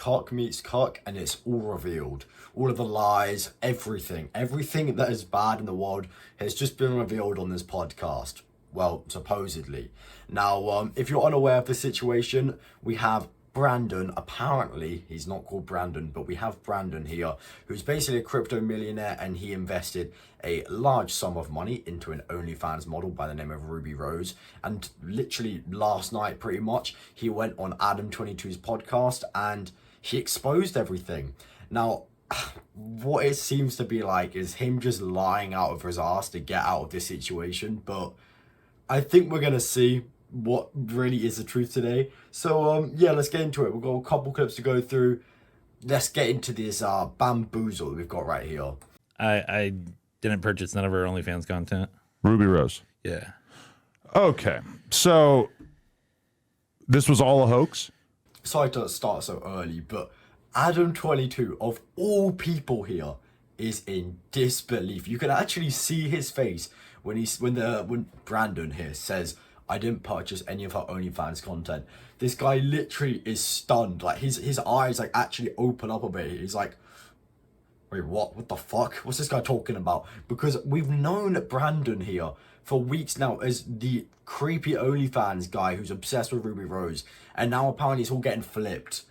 cock meets cock, and it's all revealed. All of the lies, everything that is bad in the world has just been revealed on this podcast. Well, supposedly. Now, if you're unaware of the situation, we have Brandon. Apparently, he's not called Brandon, but we have Brandon here, who's basically a crypto millionaire, and he invested a large sum of money into an OnlyFans model by the name of Ruby Rose. And literally last night, pretty much, he went on Adam22's podcast and he exposed everything. Now, what it seems to be like is him just lying out of his ass to get out of this situation, but I think we're gonna see what really is the truth today. So yeah, let's get into it. We've got a couple clips to go through. Let's get into this Bamboozled we've got right here. I didn't purchase none of her OnlyFans content. Ruby Rose. Yeah. Okay, so this was all a hoax? Sorry to start so early, but Adam22 of all people here is in disbelief. You can actually see his face when Brandon here says, I didn't purchase any of her OnlyFans content. This guy literally is stunned. Like his eyes like actually open up a bit. He's like, wait, what? What the fuck? What's this guy talking about? Because we've known Brandon here for weeks now as the creepy OnlyFans guy who's obsessed with Ruby Rose, and now apparently it's all getting flipped.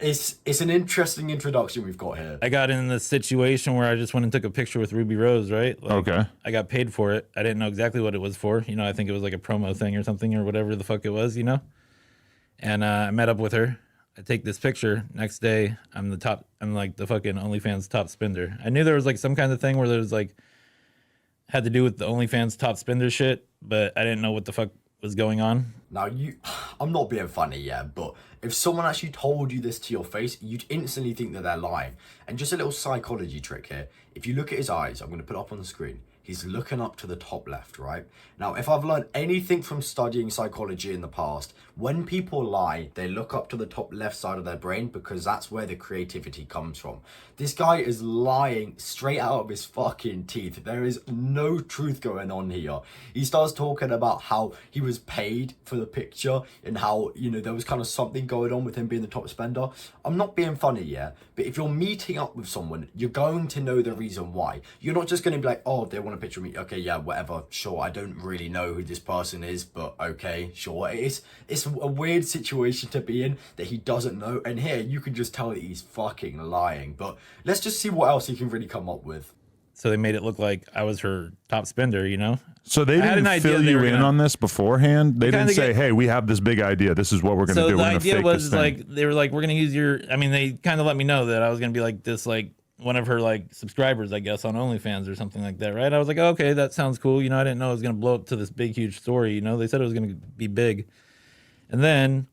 It's an interesting introduction we've got here. I got in this situation where I just went and took a picture with Ruby Rose, right? Like, okay. I got paid for it. I didn't know exactly what it was for. You know, I think it was like a promo thing or something or whatever the fuck it was, you know? And I met up with her. I take this picture. Next day, I'm like the fucking OnlyFans top spender. I knew there was like some kind of thing where there was like, had to do with the OnlyFans top spender shit, but I didn't know what the fuck was going on. Now I'm not being funny, yeah, but if someone actually told you this to your face, you'd instantly think that they're lying. And just a little psychology trick here. If you look at his eyes, I'm going to put it up on the screen. He's looking up to the top left, right? Now, if I've learned anything from studying psychology in the past, when people lie, they look up to the top left side of their brain because that's where the creativity comes from. This guy is lying straight out of his fucking teeth. There is no truth going on here. He starts talking about how he was paid for the picture and how, you know, there was kind of something going on with him being the top spender. I'm not being funny, yeah, but if you're meeting up with someone, you're going to know the reason why. You're not just going to be like, oh, they want a picture of me. Okay, yeah, whatever, sure. I don't really know who this person is, but okay, sure. It's a weird situation to be in that he doesn't know, and here you can just tell that he's fucking lying. But let's just see what else he can really come up with. So they made it look like I was her top spender, you know? So they didn't fill you in on this beforehand? They didn't say, hey, we have this big idea. This is what we're going to do. So the idea was like, they were like, we're going to use your, I mean, they kind of let me know that I was going to be like this, like one of her like subscribers, I guess, on OnlyFans or something like that, right? I was like, oh, okay, that sounds cool. You know, I didn't know it was going to blow up to this big, huge story. You know, they said it was going to be big. And then,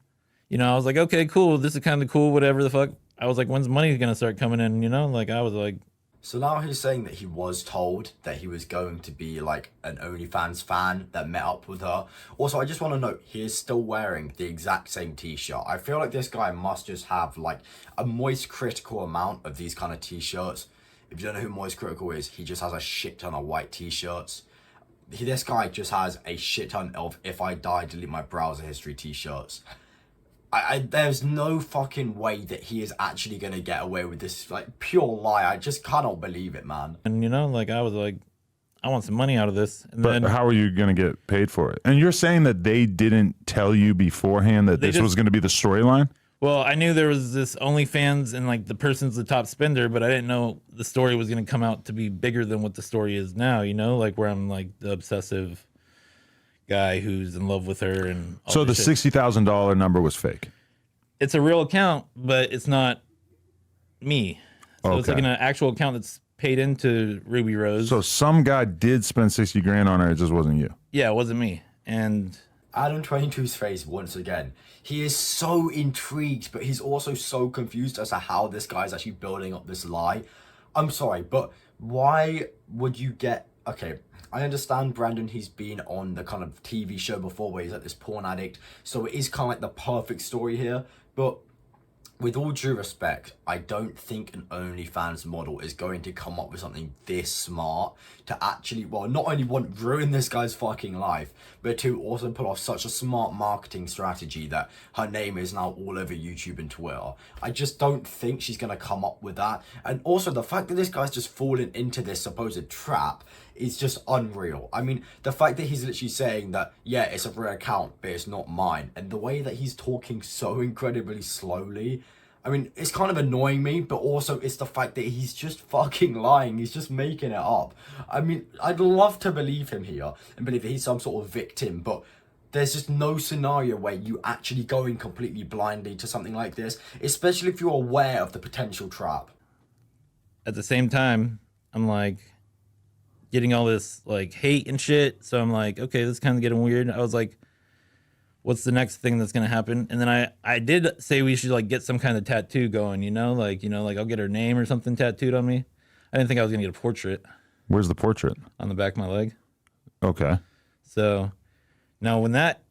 you know, I was like, okay, cool. This is kind of cool, whatever the fuck. I was like, when's money going to start coming in? You know, like I was like. So now he's saying that he was told that he was going to be like an OnlyFans fan that met up with her. Also, I just want to note, he is still wearing the exact same t-shirt. I feel like this guy must just have like a Moist Critical amount of these kind of t-shirts. If you don't know who Moist Critical is, he just has a shit ton of white t-shirts. This guy just has a shit ton of If I Die, Delete My Browser History t-shirts. There's no fucking way that he is actually going to get away with this, like, pure lie. I just cannot believe it, man. And, you know, like, I was like, I want some money out of this. And but then, how are you going to get paid for it? And you're saying that they didn't tell you beforehand that this was going to be the storyline? Well, I knew there was this OnlyFans and, like, the person's the top spender, but I didn't know the story was going to come out to be bigger than what the story is now, you know? Like, where I'm, like, the obsessive guy who's in love with her and all so the shit. $60,000 number was fake. It's a real account, but it's not me. So it's like an actual account that's paid into Ruby Rose. So some guy did spend 60 grand on her. It just wasn't you. Yeah, it wasn't me. And Adam22's face once again. He is so intrigued, but he's also so confused as to how this guy's actually building up this lie. I'm sorry, but why would you get... Okay, I understand Brandon, he's been on the kind of TV show before where he's like this porn addict, so it is kind of like the perfect story here, but with all due respect, I don't think an OnlyFans model is going to come up with something this smart to actually, well, not only ruin this guy's fucking life, but to also pull off such a smart marketing strategy that her name is now all over YouTube and Twitter. I just don't think she's going to come up with that. And also the fact that this guy's just fallen into this supposed trap is just unreal. I mean, the fact that he's literally saying that, yeah, it's a real account, but it's not mine. And the way that he's talking so incredibly slowly, I mean, it's kind of annoying me, but also it's the fact that he's just fucking lying. He's just making it up. I mean, I'd love to believe him here and believe that he's some sort of victim, but there's just no scenario where you actually go in completely blindly to something like this, especially if you're aware of the potential trap. At the same time, I'm like getting all this like hate and shit. So I'm like, okay, this is kind of getting weird. I was like, what's the next thing that's gonna happen? And then I did say we should like get some kind of tattoo going, like I'll get her name or something tattooed on me. I didn't think I was gonna get a portrait Where's the portrait? on the back of my leg. Okay. So now when that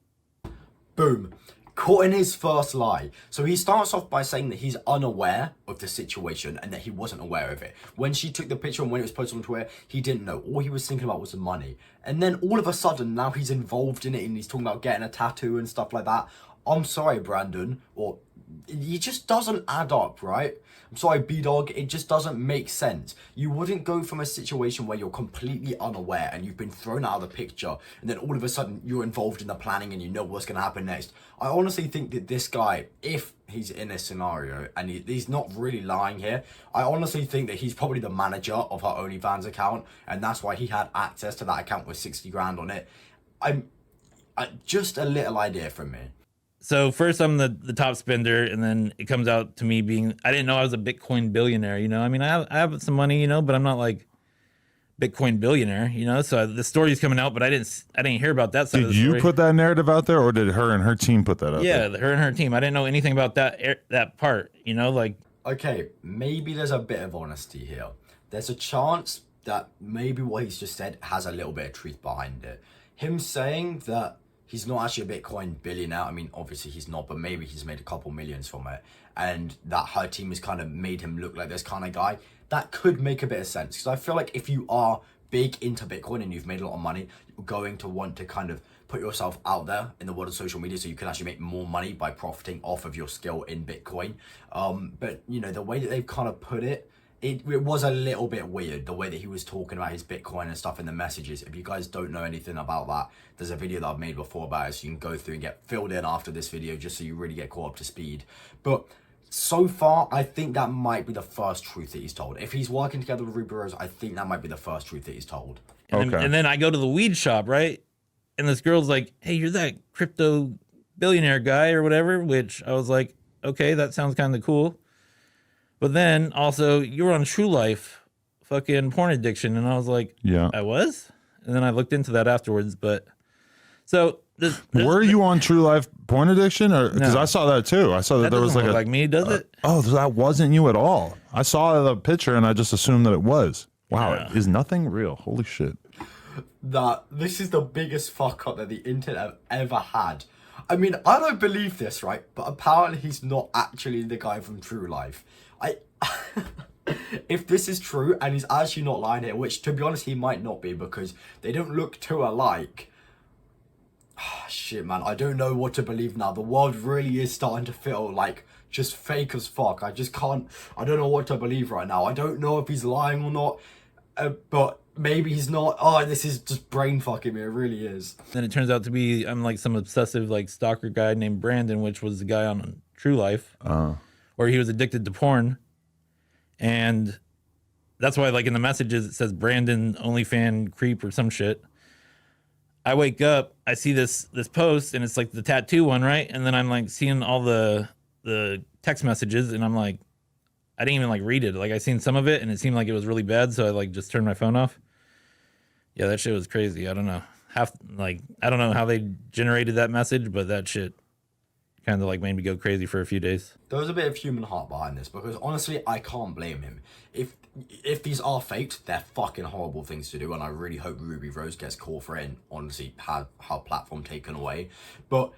Boom. Caught in his first lie. So he starts off by saying that he's unaware of the situation and that he wasn't aware of it. When she took the picture and when it was posted on Twitter, he didn't know. All he was thinking about was the money. And then all of a sudden, now he's involved in it and he's talking about getting a tattoo and stuff like that. I'm sorry, Brandon, or it just doesn't add up, right? I'm sorry, B-Dog, it just doesn't make sense. You wouldn't go from a situation where you're completely unaware and you've been thrown out of the picture and then all of a sudden you're involved in the planning and you know what's going to happen next. I honestly think that this guy, if he's in this scenario and he's not really lying here, I honestly think that he's probably the manager of her OnlyFans account and that's why he had access to that account with 60 grand on it. Just a little idea from me. So first I'm the top spender, and then it comes out to me being, I didn't know I was a Bitcoin billionaire, I mean, I have some money, but I'm not like Bitcoin billionaire, so the story's coming out, but I didn't hear about that side of the story. Did you put that narrative out there, or did her and her team put that out there? Yeah, her and her team. I didn't know anything about that part, like. Okay, maybe there's a bit of honesty here. There's a chance that maybe what he's just said has a little bit of truth behind it. Him saying that he's not actually a Bitcoin billionaire. I mean, obviously he's not, but maybe he's made a couple millions from it. And that her team has kind of made him look like this kind of guy. That could make a bit of sense. Because I feel like if you are big into Bitcoin and you've made a lot of money, you're going to want to kind of put yourself out there in the world of social media so you can actually make more money by profiting off of your skill in Bitcoin. But, the way that they've kind of put it, it was a little bit weird, the way that he was talking about his Bitcoin and stuff in the messages. If you guys don't know anything about that, there's a video that I've made before about it, so you can go through and get filled in after this video just so you really get caught up to speed. But so far, I think that might be the first truth that he's told. If he's working together with Ruby Rose, I think that might be the first truth that he's told. And then I go to the weed shop, right? And this girl's like, hey, you're that crypto billionaire guy or whatever, which I was like, okay, that sounds kind of cool. But then also you were on True Life, fucking porn addiction. And I was like, yeah, I was. And then I looked into that afterwards. But so were you on True Life porn addiction? Or because No. I saw that too. I saw that there was like me, does it? Oh, that wasn't you at all. I saw the picture and I just assumed that it was. Wow, Yeah. Is nothing real? Holy shit. This is the biggest fuck up that the internet have ever had. I mean, I don't believe this, right? But apparently he's not actually the guy from True Life. If this is true and he's actually not lying here, which to be honest he might not be because they don't look too alike. Shit, man, I don't know what to believe now. The world really is starting to feel like just fake as fuck. I don't know what to believe right now. I don't know if he's lying or not, but maybe he's not. Oh, this is just brain fucking me. It really is. Then it turns out to be I'm like some obsessive like stalker guy named Brandon, which was the guy on True Life, where he was addicted to porn. And that's why, like in the messages, it says Brandon OnlyFan creep or some shit. I wake up, I see this post, and it's like the tattoo one, right? And then I'm like seeing all the text messages, and I'm like, I didn't even like read it. Like I seen some of it, and it seemed like it was really bad, so I like just turned my phone off. Yeah, that shit was crazy. I don't know. I don't know how they generated that message, but that shit kind of like made me go crazy for a few days. There was a bit of human heart behind this because honestly, I can't blame him. If these are faked, they're fucking horrible things to do, and I really hope Ruby Rose gets caught for it and honestly had her platform taken away. But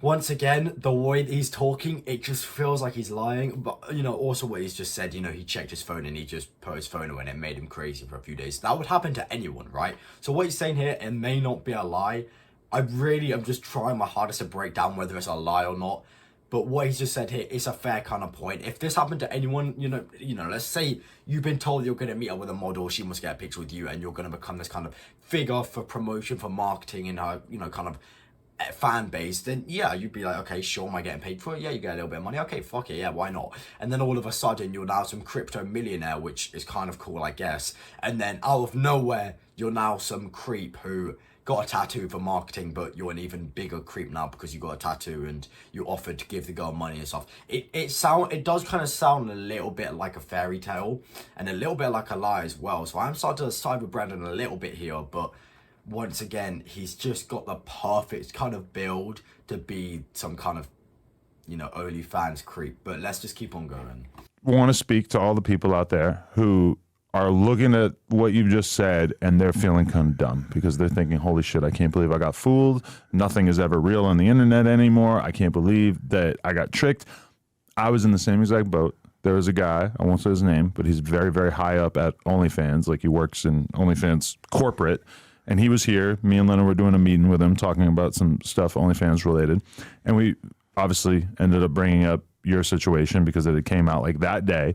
Once again, the way that he's talking, it just feels like he's lying. But, you know, also what he's just said, you know, he checked his phone and he just put his phone away and it made him crazy for a few days. That would happen to anyone, right? So what he's saying here, it may not be a lie. I'm just trying my hardest to break down whether it's a lie or not. But what he's just said here is a fair kind of point. If this happened to anyone, you know, let's say you've been told you're going to meet up with a model, she must get a picture with you, and you're going to become this kind of figure for promotion, for marketing, in her, you know, kind of fan base, then yeah, you'd be like, okay, sure, am I getting paid for it? Yeah, you get a little bit of money. Okay, fuck it, yeah, why not? And then all of a sudden, you're now some crypto millionaire, which is kind of cool, I guess. And then out of nowhere, you're now some creep who got a tattoo for marketing, but you're an even bigger creep now because you got a tattoo and you offered to give the girl money and stuff. It does kind of sound a little bit like a fairy tale and a little bit like a lie as well. So I'm starting to side with Brandon a little bit here, but once again, he's just got the perfect kind of build to be some kind of, you know, OnlyFans creep. But let's just keep on going. I want to speak to all the people out there who are looking at what you've just said and they're feeling kind of dumb because they're thinking, holy shit, I can't believe I got fooled. Nothing is ever real on the internet anymore. I can't believe that I got tricked. I was in the same exact boat. There was a guy, I won't say his name, but he's very, very high up at OnlyFans. Like he works in OnlyFans corporate. And he was here. Me and Lena were doing a meeting with him, talking about some stuff OnlyFans related. And we obviously ended up bringing up your situation because it came out like that day.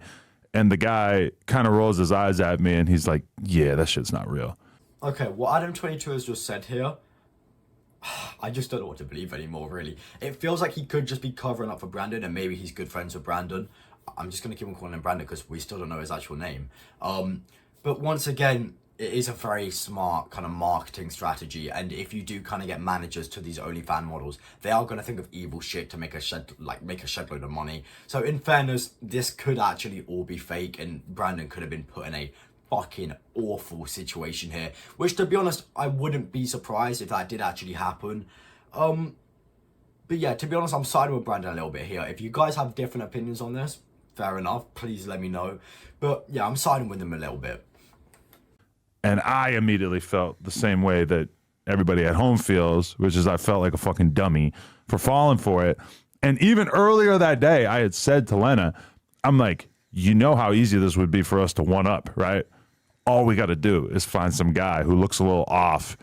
And the guy kind of rolls his eyes at me and he's like, yeah, that shit's not real. Okay, what Adam22 has just said here, I just don't know what to believe anymore, really. It feels like he could just be covering up for Brandon and maybe he's good friends with Brandon. I'm just going to keep on calling him Brandon because we still don't know his actual name. But once again, it is a very smart kind of marketing strategy, and if you do kind of get managers to these OnlyFans models, they are going to think of evil shit to make a shed load of money. So in fairness, this could actually all be fake, and Brandon could have been put in a fucking awful situation here, which to be honest, I wouldn't be surprised if that did actually happen. But yeah, to be honest, I'm siding with Brandon a little bit here. If you guys have different opinions on this, fair enough, please let me know. But yeah, I'm siding with him a little bit. And I immediately felt the same way that everybody at home feels, which is I felt like a fucking dummy for falling for it. And even earlier that day, I had said to Lena, I'm like, you know how easy this would be for us to one up, right? All we got to do is find some guy who looks a little off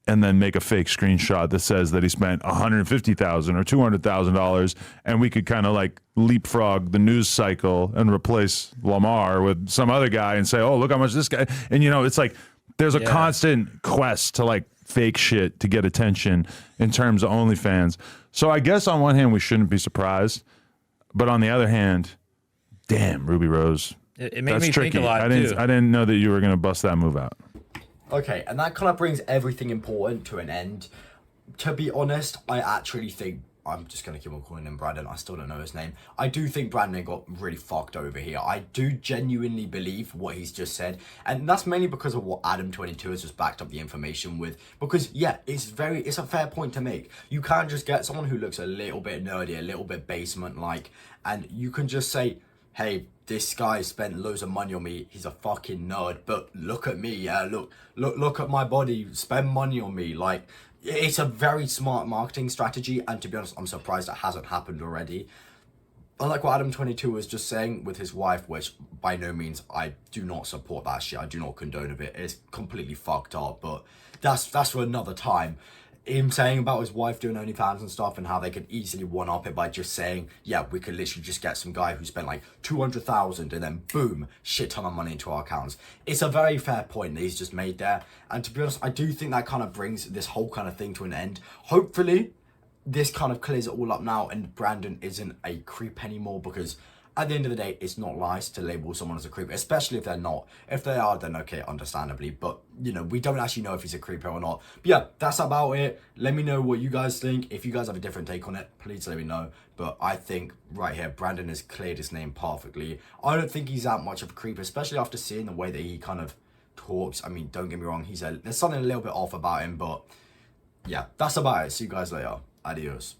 and then make a fake screenshot that says that he spent $150,000 or $200,000, and we could kind of like leapfrog the news cycle and replace Lamar with some other guy and say, oh, look how much this guy. And you know, it's like there's a constant quest to like fake shit to get attention in terms of OnlyFans. So I guess on one hand we shouldn't be surprised, but on the other hand, damn, Ruby Rose, It made that's me tricky. think a lot I too. didn't know that you were gonna bust that move out. Okay, and that kind of brings everything important to an end. To be honest, I actually think, I'm just going to keep on calling him Brandon, I still don't know his name. I do think Brandon got really fucked over here. I do genuinely believe what he's just said, and that's mainly because of what Adam22 has just backed up the information with. Because yeah, it's a fair point to make. You can't just get someone who looks a little bit nerdy, a little bit basement-like, and you can just say, hey, this guy spent loads of money on me, he's a fucking nerd, but look at me, yeah, look at my body, spend money on me. Like, it's a very smart marketing strategy, and to be honest, I'm surprised it hasn't happened already. Unlike what Adam22 was just saying with his wife, which by no means, I do not support that shit, I do not condone of it, it's completely fucked up, but that's for another time. Him saying about his wife doing OnlyFans and stuff and how they could easily one-up it by just saying, yeah, we could literally just get some guy who spent like 200,000 and then boom, shit ton of money into our accounts. It's a very fair point that he's just made there. And to be honest, I do think that kind of brings this whole kind of thing to an end. Hopefully, this kind of clears it all up now and Brandon isn't a creep anymore, because at the end of the day, it's not nice to label someone as a creep, especially if they're not. If they are, then okay, understandably. But, you know, we don't actually know if he's a creeper or not. But yeah, that's about it. Let me know what you guys think. If you guys have a different take on it, please let me know. But I think right here, Brandon has cleared his name perfectly. I don't think he's that much of a creeper, especially after seeing the way that he kind of talks. I mean, don't get me wrong, there's something a little bit off about him. But yeah, that's about it. See you guys later. Adios.